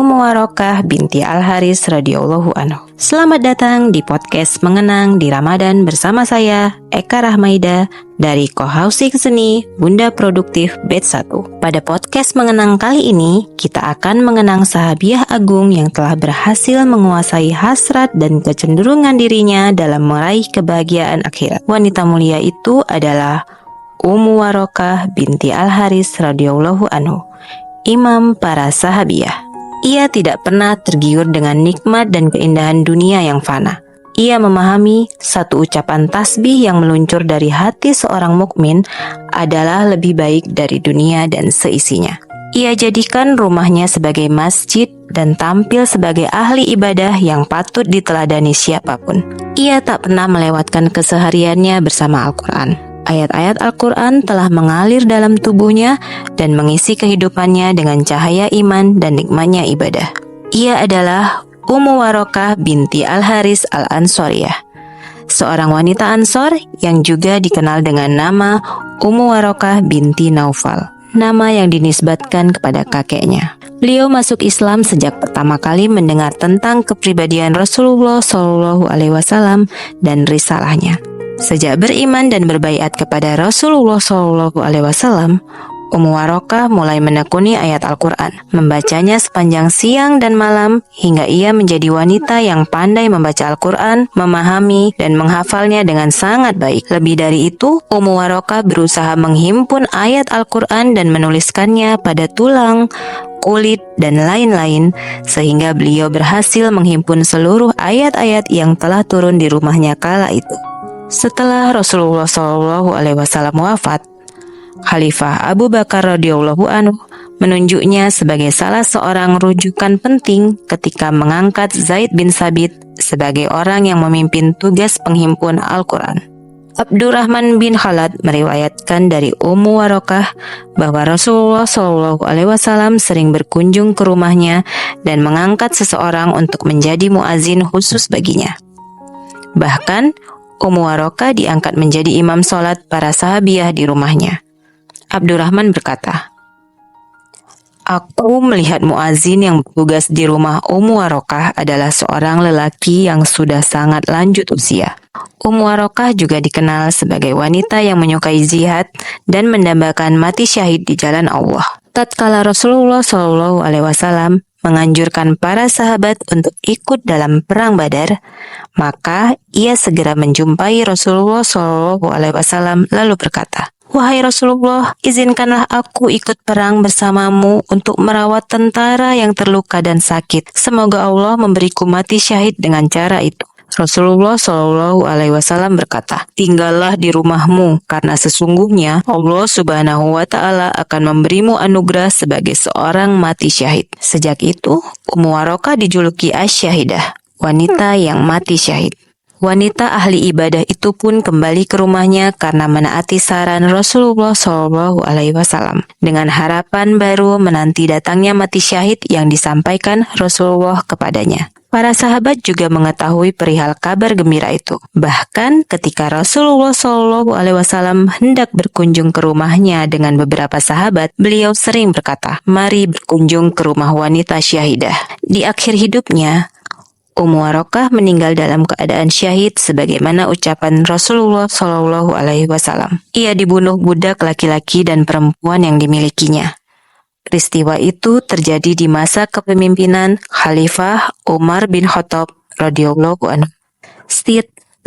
Ummu Warokah binti Al-Haris radhiyallahu anhu. Selamat datang di podcast Mengenang di Ramadan bersama saya, Eka Rahmaida, dari Kohausik Seni Bunda Produktif Batch 1. Pada podcast Mengenang kali ini, kita akan mengenang sahabiah agung yang telah berhasil menguasai hasrat dan kecenderungan dirinya dalam meraih kebahagiaan akhirat. Wanita mulia itu adalah Ummu Warokah binti Al-Haris radhiyallahu anhu, imam para sahabiah. Ia tidak pernah tergiur dengan nikmat dan keindahan dunia yang fana. Ia memahami satu ucapan tasbih yang meluncur dari hati seorang mukmin adalah lebih baik dari dunia dan seisinya. Ia jadikan rumahnya sebagai masjid dan tampil sebagai ahli ibadah yang patut diteladani siapapun. Ia tak pernah melewatkan kesehariannya bersama Al-Quran. Ayat-ayat Al-Quran telah mengalir dalam tubuhnya dan mengisi kehidupannya dengan cahaya iman dan nikmatnya ibadah. Ia adalah Ummu Warokah binti Al-Haris Al-Ansariyah, seorang wanita Ansor yang juga dikenal dengan nama Ummu Warokah binti Naufal, nama yang dinisbatkan kepada kakeknya. Beliau masuk Islam sejak pertama kali mendengar tentang kepribadian Rasulullah SAW dan risalahnya. Sejak beriman dan berbaiat kepada Rasulullah SAW, Ummu Warokah mulai menekuni ayat Al-Quran, membacanya sepanjang siang dan malam hingga ia menjadi wanita yang pandai membaca Al-Quran, memahami dan menghafalnya dengan sangat baik. Lebih dari itu, Ummu Warokah berusaha menghimpun ayat Al-Quran dan menuliskannya pada tulang, kulit, dan lain-lain, sehingga beliau berhasil menghimpun seluruh ayat-ayat yang telah turun di rumahnya kala itu. Setelah Rasulullah SAW wafat, Khalifah Abu Bakar radhiyallahu anhu menunjuknya sebagai salah seorang rujukan penting ketika mengangkat Zaid bin Sabit sebagai orang yang memimpin tugas penghimpun Al-Quran. Abdurrahman bin Khalad meriwayatkan dari Ummu Warokah bahwa Rasulullah SAW sering berkunjung ke rumahnya dan mengangkat seseorang untuk menjadi muazin khusus baginya. Bahkan Ummu Warokah diangkat menjadi imam sholat para sahabiah di rumahnya. Abdurrahman berkata, "Aku melihat muazin yang bertugas di rumah Ummu Warokah adalah seorang lelaki yang sudah sangat lanjut usia." Ummu Warokah juga dikenal sebagai wanita yang menyukai jihad dan mendambakan mati syahid di jalan Allah. Tatkala Rasulullah SAW menganjurkan para sahabat untuk ikut dalam perang Badar, maka ia segera menjumpai Rasulullah SAW lalu berkata, "Wahai Rasulullah, izinkanlah aku ikut perang bersamamu untuk merawat tentara yang terluka dan sakit. Semoga Allah memberiku mati syahid dengan cara itu." Rasulullah SAW berkata, "Tinggallah di rumahmu, karena sesungguhnya Allah Subhanahu wa Ta'ala akan memberimu anugerah sebagai seorang mati syahid." Sejak itu, Ummu Warokah dijuluki Asy-Syahidah, wanita yang mati syahid. Wanita ahli ibadah itu pun kembali ke rumahnya karena menaati saran Rasulullah SAW dengan harapan baru menanti datangnya mati syahid yang disampaikan Rasulullah kepadanya. Para sahabat juga mengetahui perihal kabar gembira itu. Bahkan ketika Rasulullah SAW hendak berkunjung ke rumahnya dengan beberapa sahabat, beliau sering berkata, "Mari berkunjung ke rumah wanita syahidah." Di akhir hidupnya, Ummu Warokah meninggal dalam keadaan syahid sebagaimana ucapan Rasulullah SAW. Ia dibunuh budak laki-laki dan perempuan yang dimilikinya. Peristiwa itu terjadi di masa kepemimpinan Khalifah Umar bin Khattab radhiyallahu anhu.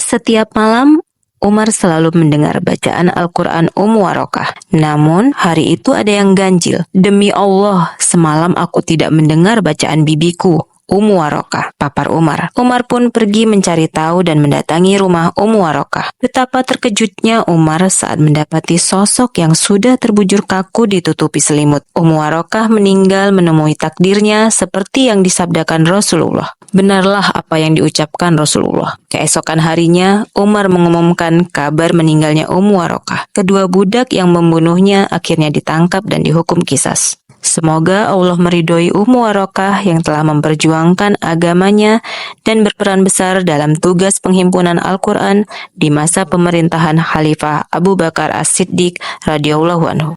Setiap malam Umar selalu mendengar bacaan Al-Quran Ummu Warokah. Namun hari itu ada yang ganjil. "Demi Allah, semalam aku tidak mendengar bacaan bibiku, Ummu Warokah," papar Umar. Umar pun pergi mencari tahu dan mendatangi rumah Ummu Warokah. Betapa terkejutnya Umar saat mendapati sosok yang sudah terbujur kaku ditutupi selimut. Ummu Warokah meninggal menemui takdirnya seperti yang disabdakan Rasulullah. Benarlah apa yang diucapkan Rasulullah. Keesokan harinya, Umar mengumumkan kabar meninggalnya Ummu Warokah. Kedua budak yang membunuhnya akhirnya ditangkap dan dihukum qisas. Semoga Allah meridhoi Ummu Warokah yang telah memperjuangkan agamanya dan berperan besar dalam tugas penghimpunan Al-Quran di masa pemerintahan Khalifah Abu Bakar As-Siddiq radhiyallahu anhu.